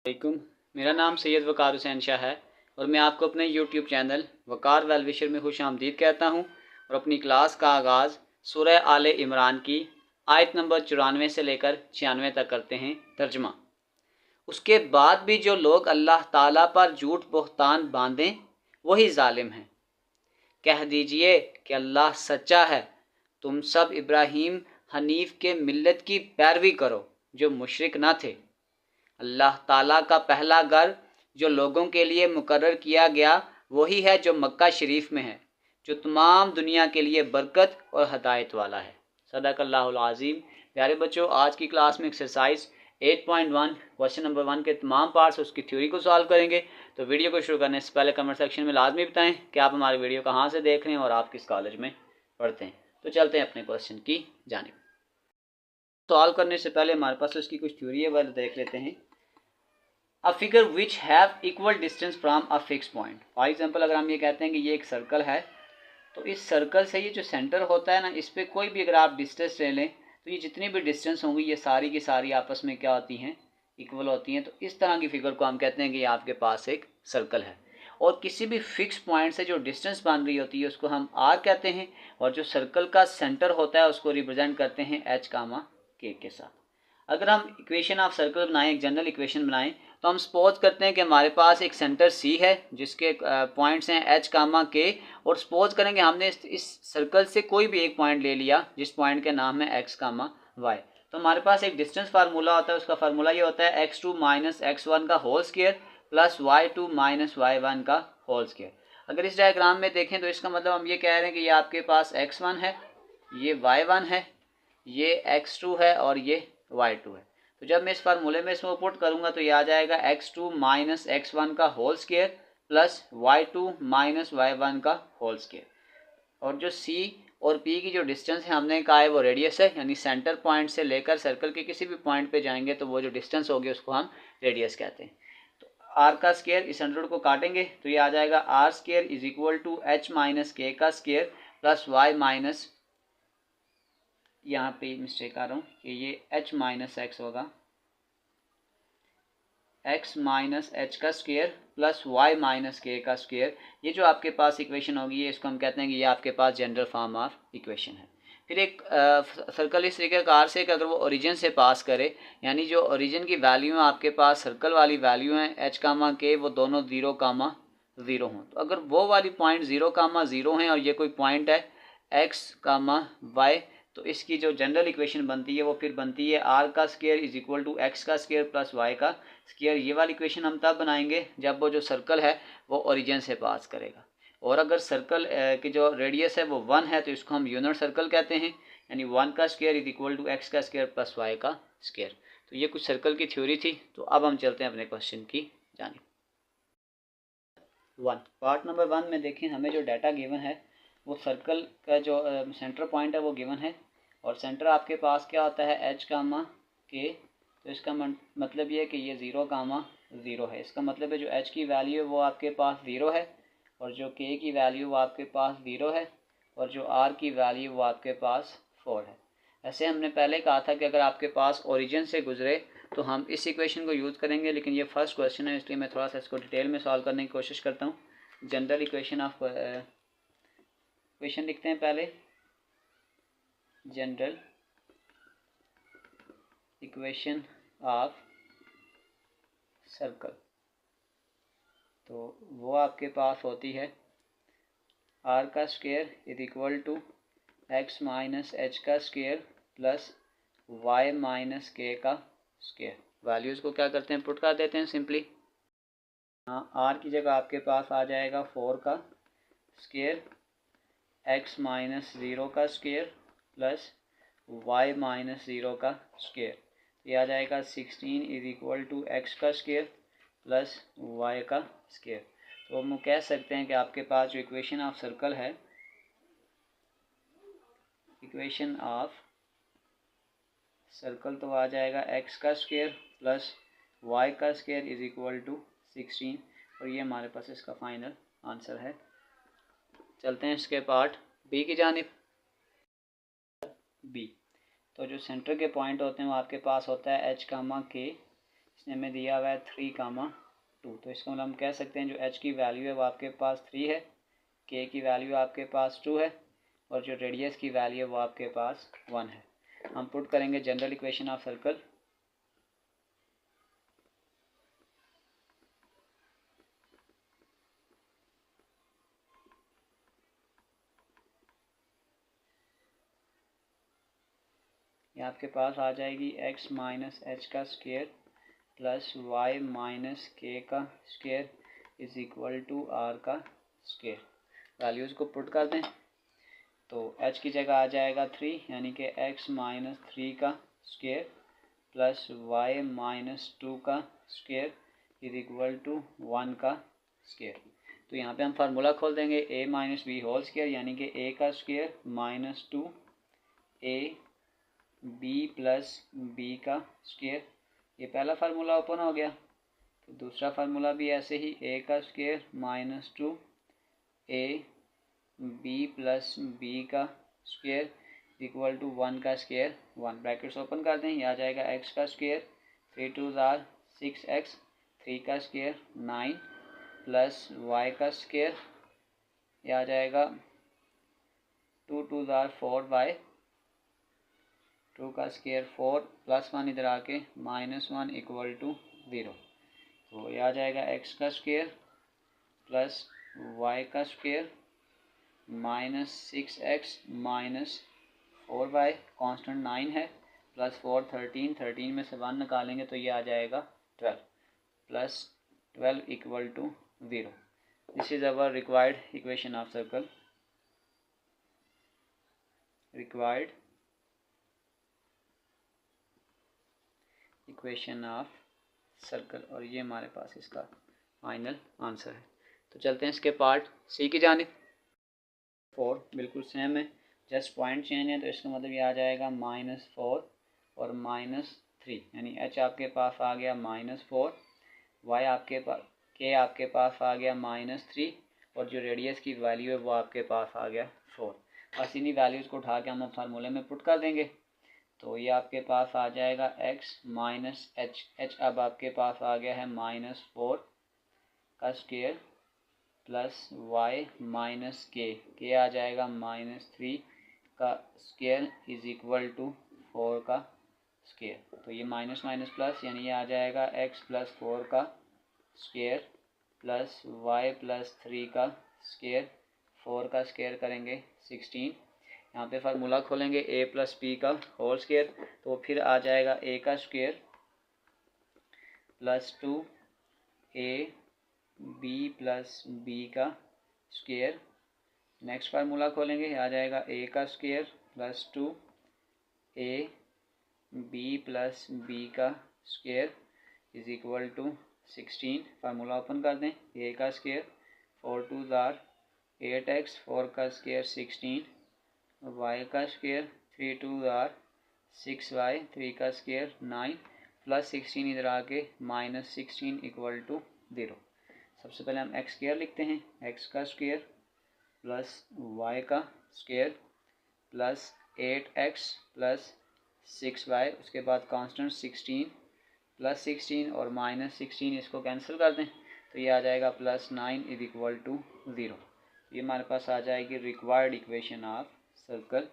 वालेकुम। मेरा नाम सैयद वकार हुसैन शाह है और मैं आपको अपने यूट्यूब चैनल वकार वेल विशर में खुश आमदीद कहता हूँ और अपनी क्लास का आगाज़ सूरह आले इमरान की आयत नंबर 94 से लेकर 96 तक करते हैं तर्जमा। उसके बाद भी जो लोग अल्लाह ताला पर झूठ बहतान बांधें वही जालिम हैं। कह दीजिए कि अल्लाह सच्चा है, तुम सब इब्राहीम हनीफ के मिल्लत की पैरवी करो जो मुशरिक न थे। अल्लाह ताला का पहला घर जो लोगों के लिए मुकर्रर किया गया वही है जो मक्का शरीफ में है, जो तमाम दुनिया के लिए बरकत और हदायत वाला है। सदक़ल्लाहुल अज़ीम। प्यारे बच्चों, आज की क्लास में एक्सरसाइज 8.1 क्वेश्चन नंबर 1 के तमाम पार्ट्स उसकी थ्योरी को सॉल्व करेंगे। तो वीडियो को शुरू करने से पहले कमेंट सेक्शन में लाजमी बताएं कि आप हमारी वीडियो कहाँ से देख रहे हैं और आप किस कॉलेज में पढ़ते हैं। तो चलते हैं अपने क्वेश्चन की जानिब। सॉल्व करने से पहले हमारे पास उसकी कुछ थ्योरी है, वह देख लेते हैं। A figure which have equal distance from a fix point. For example, अगर हम ये कहते हैं कि ये एक सर्कल है, तो इस सर्कल से ये जो सेंटर होता है ना, इस पर कोई भी अगर आप डिस्टेंस ले लें तो ये जितनी भी डिस्टेंस होंगी ये सारी की सारी आपस में क्या होती हैं, इक्वल होती हैं। तो इस तरह की फिगर को हम कहते हैं कि ये आपके पास एक सर्कल है और किसी भी फिक्स पॉइंट से जो डिस्टेंस बन रही होती है उसको हम आर कहते हैं और जो सर्कल का सेंटर होता है उसको रिप्रेजेंट करते हैं एच कामा के साथ। अगर हम इक्वेशन ऑफ सर्कल बनाएं, एक जनरल इक्वेशन बनाएं, तो हम सपोज करते हैं कि हमारे पास एक सेंटर सी है जिसके पॉइंट्स हैं एच कामा के, और सपोज करेंगे हमने इस सर्कल से कोई भी एक पॉइंट ले लिया जिस पॉइंट के नाम है एक्स कामा वाई। तो हमारे पास एक डिस्टेंस फार्मूला होता है, उसका फार्मूला ये होता है x2 माइनस x1 का whole square plus y2 minus y1 का होल स्क्वायर। अगर इस डायग्राम में देखें तो इसका मतलब हम ये कह रहे हैं कि ये आपके पास x1 है, ये y1 है, ये x2 है और ये y2 है। तो जब मैं इस फार्मूले में इसमें पुट करूंगा तो ये आ जाएगा x2 माइनस x1 का whole square plus y2 minus y1 का होल स्क्वायर। और जो c और p की जो डिस्टेंस है हमने कहा है वो रेडियस है, यानी सेंटर पॉइंट से लेकर सर्कल के किसी भी पॉइंट पे जाएंगे तो वो जो डिस्टेंस होगी उसको हम रेडियस कहते हैं। तो r का स्क्वायर इस 100 को काटेंगे तो ये आ जाएगा R square is equal to H minus K का स्क्वायर प्लस वाई माइनस, यहाँ पे मिस्टेक आ रहा हूँ कि ये h माइनस एक्स होगा, x माइनस एच का square plus y minus K का स्क्वायर। ये जो आपके पास इक्वेशन होगी ये इसको हम कहते हैं कि ये आपके पास जनरल फॉर्म ऑफ इक्वेशन है। फिर एक सर्कल इस तरीके का कार से कि अगर वो ओरिजिन से पास करे, यानी जो ओरिजिन की वैल्यू है आपके पास सर्कल वाली वैल्यू है h कामा के, वो दोनों 0 कामा 0 हों, तो अगर वो वाली पॉइंट 0 कामा 0 हैं और ये कोई पॉइंट है x कामा y, तो इसकी जो जनरल इक्वेशन बनती है वो फिर बनती है आर का square is equal to X का स्क्वायर प्लस वाई का स्क्वायर। ये वाली इक्वेशन हम तब बनाएंगे जब वो जो सर्कल है वो ओरिजिन से पास करेगा। और अगर सर्कल की जो रेडियस है वो 1 है तो इसको हम यूनिट सर्कल कहते हैं, यानी 1 का square is equal to X का स्क्वायर प्लस वाई का स्क्वायर। तो ये कुछ सर्कल की थ्योरी थी। तो अब हम चलते हैं अपने क्वेश्चन की जानिब। पार्ट नंबर 1 में देखें, हमें जो डाटा गिवन है वो सर्कल का जो सेंटर पॉइंट है वो गिवन है और सेंटर आपके पास क्या होता है एच कामा के। तो इसका मतलब ये है कि ये 0 कामा 0 है। इसका मतलब है जो h की वैल्यू है वो आपके पास 0 है और जो k की वैल्यू वो आपके पास 0 है और जो r की वैल्यू वो आपके पास 4 है। ऐसे हमने पहले कहा था कि अगर आपके पास ओरिजिन से गुजरे तो हम इस इक्वेशन को यूज़ करेंगे, लेकिन ये फर्स्ट क्वेश्चन है इसलिए मैं थोड़ा सा इसको डिटेल में सॉल्व करने की कोशिश करता हूँ। जनरल इक्वेशन ऑफ इक्वेशन लिखते हैं पहले, जनरल इक्वेशन ऑफ सर्कल। तो वो आपके पास होती है आर का square is equal to X minus H का square plus Y minus K का स्क्वायर। वैल्यूज़ को क्या करते हैं, पुट कर देते हैं सिंपली। हाँ, आर की जगह आपके पास आ जाएगा 4 का स्क्वायर एक्स माइनस 0 का स्क्वायर प्लस वाई माइनस 0 का स्क्वायर। ये आ जाएगा 16 इज इक्वल टू एक्स का स्क्वायर प्लस वाई का स्क्वायर। तो हम कह सकते हैं कि आपके पास जो इक्वेशन ऑफ सर्कल है, इक्वेशन ऑफ सर्कल, तो आ जाएगा एक्स का स्क्वायर प्लस वाई का स्क्वायर इज इक्वल टू 16 और ये हमारे पास इसका फाइनल आंसर है। चलते हैं इसके पार्ट बी की जानिब। बी, तो जो सेंटर के पॉइंट होते हैं वो आपके पास होता है एच कामा के, इसने हमें दिया हुआ है 3,2। तो इसका मतलब हम कह सकते हैं जो h की वैल्यू है वो आपके पास 3 है, k की वैल्यू आपके पास 2 है और जो रेडियस की वैल्यू है वो आपके पास 1 है। हम पुट करेंगे जनरल इक्वेशन ऑफ सर्कल। ये आपके पास आ जाएगी x माइनस एच का square plus Y minus K का square is equal to R का स्क्वायर। वैल्यूज़ को पुट कर दें तो h की जगह आ जाएगा 3 यानी कि x माइनस 3 का स्क्वायर प्लस वाई माइनस 2 का स्क्वायर इज इक्वल टू 1 का स्क्वायर। तो यहाँ पे हम फार्मूला खोल देंगे a minus B whole square यानी कि a का square minus 2 a B plus B का स्क्वायर। ये पहला फार्मूला ओपन हो गया। तो दूसरा फार्मूला भी ऐसे ही a का square minus 2 a B plus B का स्क्वायर इक्वल टू 1 का स्क्वायर 1। ब्रैकेट्स ओपन कर दें, ये आ जाएगा x का स्क्वायर 3 2 ज़ार 6x 3 का स्क्वायर 9 प्लस y का स्क्वायर ये आ जाएगा 2 2 ज़ार 4y 2 का स्क्वायर 4 प्लस 1 इधर आके माइनस 1 इक्वल टू 0। तो ये आ जाएगा x का स्क्वायर प्लस y का square minus 6x minus 4y constant 9 है प्लस 4 13 13 में से 1 निकालेंगे तो ये आ जाएगा 12 plus 12 equal to 0। This is our required equation of circle. Required equation of circle और ये हमारे पास इसका फाइनल आंसर है। तो चलते हैं इसके पार्ट सी की जानिब। 4 बिल्कुल सेम है, जस्ट पॉइंट चेंज है। तो इसका मतलब ये आ जाएगा -4 और -3 यानी h आपके पास आ गया -4, y आपके पास k आपके पास आ गया -3 और जो रेडियस की वैल्यू है वो आपके पास आ गया 4। बस इन्हीं वैल्यूज़ को उठा के हम फार्मूले में पुट कर देंगे। तो ये आपके पास आ जाएगा x माइनस एच अब आपके पास आ गया है -4 का स्क्वायर प्लस वाई माइनस के आ जाएगा -3 का स्क्वायर इज इक्वल टू 4 का स्क्वायर। तो ये माइनस माइनस प्लस यानी ये आ जाएगा x प्लस 4 का स्क्वायर प्लस वाई प्लस 3 का स्क्वायर 4 का स्क्वायर करेंगे 16। यहाँ पे फार्मूला खोलेंगे a प्लस बी का होल स्क्वायर तो फिर आ जाएगा a का square plus 2 a B plus B का स्क्वायर। नेक्स्ट फार्मूला खोलेंगे आ जाएगा a का square plus 2 a B plus B का square is equal to 16। Formula open कर दें, a का स्क्वायर 4 2 ज़ार 8x 4 का स्क्वायर 16 y का स्क्वायर 3 2 ज़ार 6y 3 का स्क्वायर 9 प्लस 16 इधर आके -16 इक्वल टू 0। सबसे पहले हम x स्क्वायर लिखते हैं, x का स्क्वायर प्लस y का square plus 8x plus 6y उसके बाद कांस्टेंट 16 प्लस 16 और -16 इसको कैंसिल कर दें तो ये आ जाएगा +9 इज इक्वल टू 0। ये हमारे पास आ जाएगी रिक्वायर्ड इक्वेशन ऑफ सर्कल।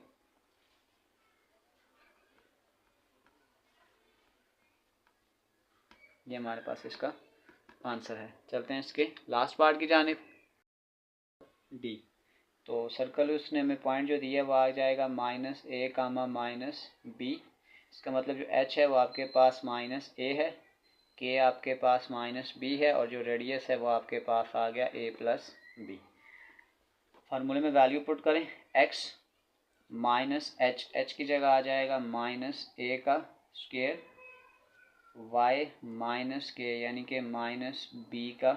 ये हमारे पास इसका आंसर है। चलते हैं इसके लास्ट पार्ट की जानिब डी। तो सर्कल उसने हमें पॉइंट जो दिया वो आ जाएगा -a कामा -b। इसका मतलब जो h है वो आपके पास -a है, k आपके पास -b है और जो रेडियस है वो आपके पास आ गया a प्लस b। फार्मूले में वैल्यू पुट करें, x माइनस h की जगह आ जाएगा -a का स्क्वायर y माइनस के यानी कि -b का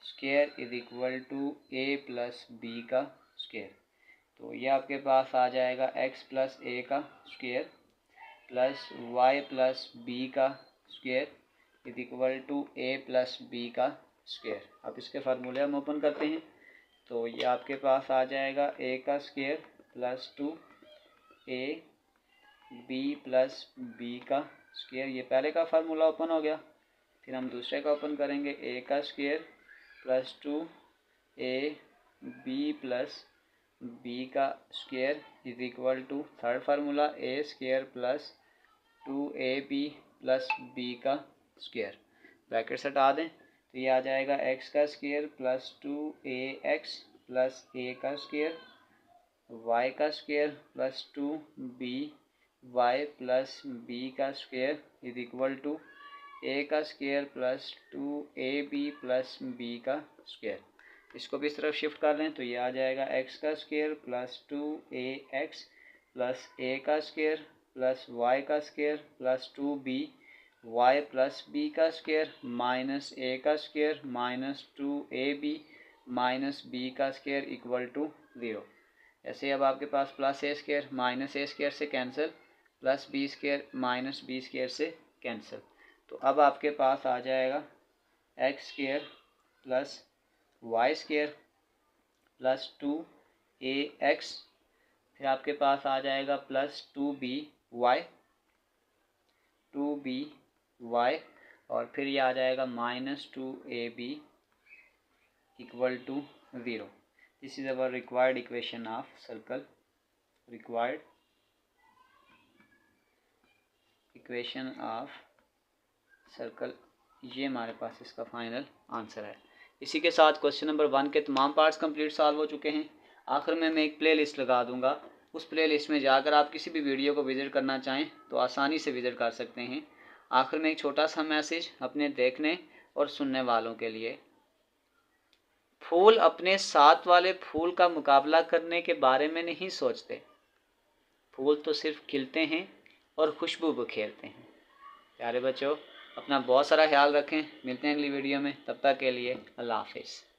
square is equal to a plus b का स्क्वायर। तो ये आपके पास आ जाएगा x प्लस a का square plus y plus b का square is equal to a plus b का स्क्वायर। अब इसके फार्मूले हम ओपन करते हैं तो ये आपके पास आ जाएगा a का square plus 2a b plus b का स्क्वायर। ये पहले का फार्मूला ओपन हो गया। फिर हम दूसरे का ओपन करेंगे, ए का square plus 2ab plus B का square is equal to third formula A square plus 2ab plus B का स्क्वायर। ब्रैकेट्स हटा दें तो ये आ जाएगा एक्स का square plus 2ax plus A का स्क्वायर, वाई का square plus 2by plus B का square is equal to A का square plus 2ab plus B का स्क्वायर। इसको भी इस तरफ शिफ्ट कर लें तो ये आ जाएगा एक्स का square plus 2ax plus A का स्क्वायर प्लस वाई का square plus 2by plus B का स्क्वायर माइनस ए का square minus 2ab minus B का स्क्वायर इक्वल टू 0। ऐसे अब आपके पास plus A square minus A square से cancel, plus B square minus B square से कैंसिल। तो अब आपके पास आ जाएगा X square plus Y square plus 2ax, फिर आपके पास आ जाएगा प्लस 2by और फिर ये आ जाएगा minus 2ab equal to 0। This is our required equation of circle, required equation of circle. ये हमारे पास इसका फाइनल आंसर है। इसी के साथ क्वेश्चन नंबर 1 के तमाम पार्ट्स कंप्लीट सॉल्व हो चुके हैं। आखिर में मैं एक प्ले लिस्ट लगा दूंगा, उस प्ले लिस्ट में जाकर आप किसी भी वीडियो को विज़िट करना चाहें तो आसानी से विज़िट कर सकते हैं। आखिर में एक छोटा सा मैसेज अपने देखने और सुनने वालों के लिए, फूल अपने साथ वाले फूल का मुकाबला करने के बारे में नहीं सोचते, फूल तो सिर्फ खिलते हैं और खुशबू बिखेरते हैं। प्यारे बच्चों, अपना बहुत सारा ख्याल रखें, मिलते हैं अगली वीडियो में, तब तक के लिए अल्लाह हाफिज़।